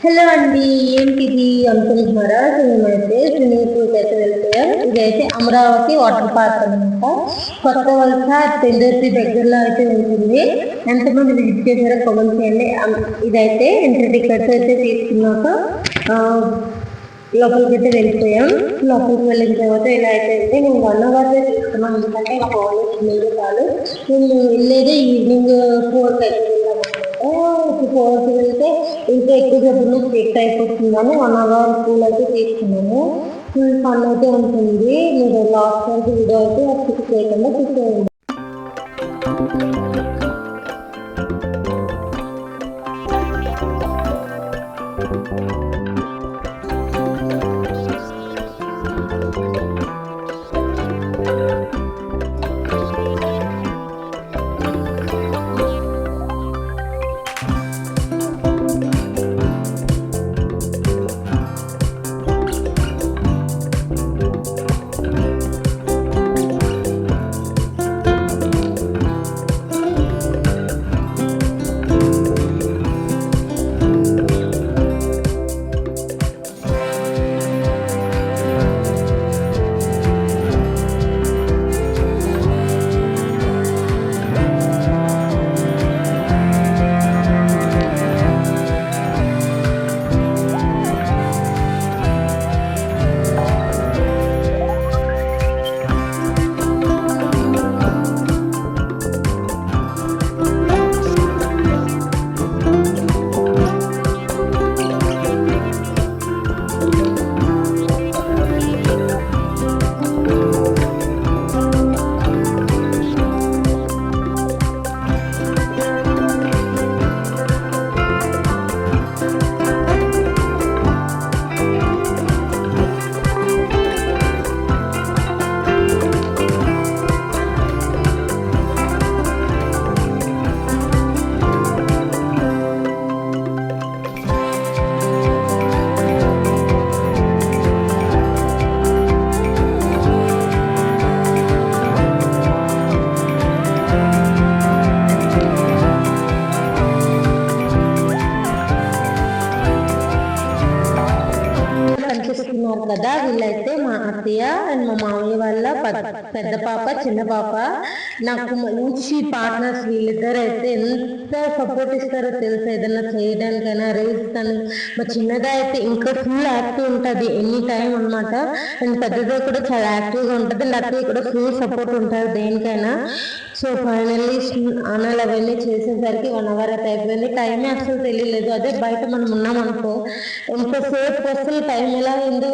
Hello అండి, ఏంటిది అనుకుంటున్నారా? మేమైతే స్విమ్మింగ్ పూల్ అయితే వెళ్ళిపోయాం. ఇదైతే అమరావతి వాటర్ పార్క్ అనమాట. కొత్త వలస పెందుర్తి దగ్గరలో అయితే ఉంటుంది. ఎంతమంది విజిట్ చేశారో కామెంట్ చేయండి. ఇదైతే ఎంట్రీ టికెట్స్ అయితే తీసుకున్నాక లోపలికి అయితే వెళ్ళిపోయాం. లోపలికి వెళ్ళిన తర్వాత ఇలా అయితే నేను 1 hour తీసుకున్నాం, ఎందుకంటే మా ఫోన్ చిన్నది కాదు. మేము వెళ్ళేది ఈవినింగ్ 4కి అయితే వెళ్ళాము. 4కి వెళ్తే ఇంకా ఎక్కువ డబ్బులు వేస్ట్ అయిపోతుందని 1 hour పూల్ అయితే తీసుకున్నాము. ఫుల్ ఫన్ అయితే ఉంటుంది. మీరు లాస్ట్ వరకు వీడియో అయితే స్కిప్ చేయకుండా చూసేయండి. కనిపిస్తున్నారు కదా, వీళ్ళైతే మా అత్తయ్య అండ్ మా మామయ్య వాళ్ళ పెద్ద పాప, చిన్న పాప. నాకు మంచి పార్ట్నర్స్ వీళ్ళిద్దరు. అయితే ఎంత సపోర్ట్ ఇస్తారో తెలుసు, ఏదైనా చేయడానికైనా రేస్ కానీ. మా చిన్నగా అయితే ఇంకా ఫుల్ యాక్టివ్ ఉంటుంది ఎనీ టైం అనమాట. అండ్ పెద్దగా కూడా చాలా యాక్టివ్గా ఉంటుంది. అండ్ అత్తయ్య కూడా ఫుల్ సపోర్ట్ ఉంటుంది దేనికైనా. సో ఫైనల్లీ స్నానాలు అవన్నీ చేసేసరికి 1 hour అయితే అయిపోయింది. టైమే అసలు తెలియలేదు. అదే బయట మనం ఉన్నామనుకో ఎంతసేపు అసలు టైం ఎలా అయిందో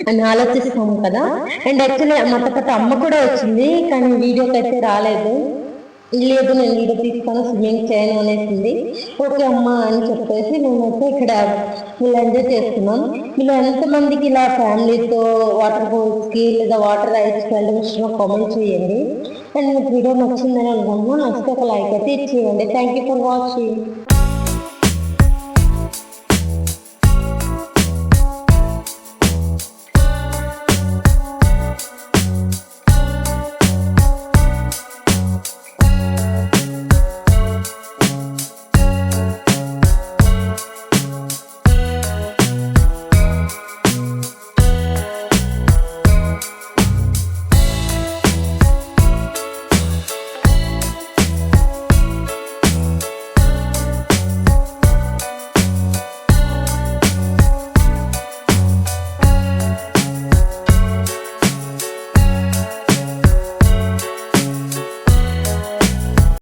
అని ఆలోచిస్తాము కదా. అండ్ యాక్చువల్లీ మా పక్కన అమ్మ కూడా వచ్చింది, కానీ వీడియోకి అయితే రాలేదు. లేదు, నేను వీడియో తీసుకొని స్విమ్మింగ్ చేయను అనేసింది. ఓకే అమ్మ అని చెప్పేసి మేమైతే ఇక్కడ ఇలా ఎంజాయ్ చేస్తున్నాం. ఇలా ఎంతమందికి ఇలా ఫ్యామిలీతో వాటర్ ఫాల్స్కి లేదా వాటర్ రైడ్స్కి వెళ్ళడం ఇష్టమో కామెంట్ చేయండి. అండ్ మీకు వీడియో నచ్చిందని అనుకుంటున్నాను. నచ్చితే ఒక లైక్ అయితే ఇచ్చేయండి. Thank you for watching.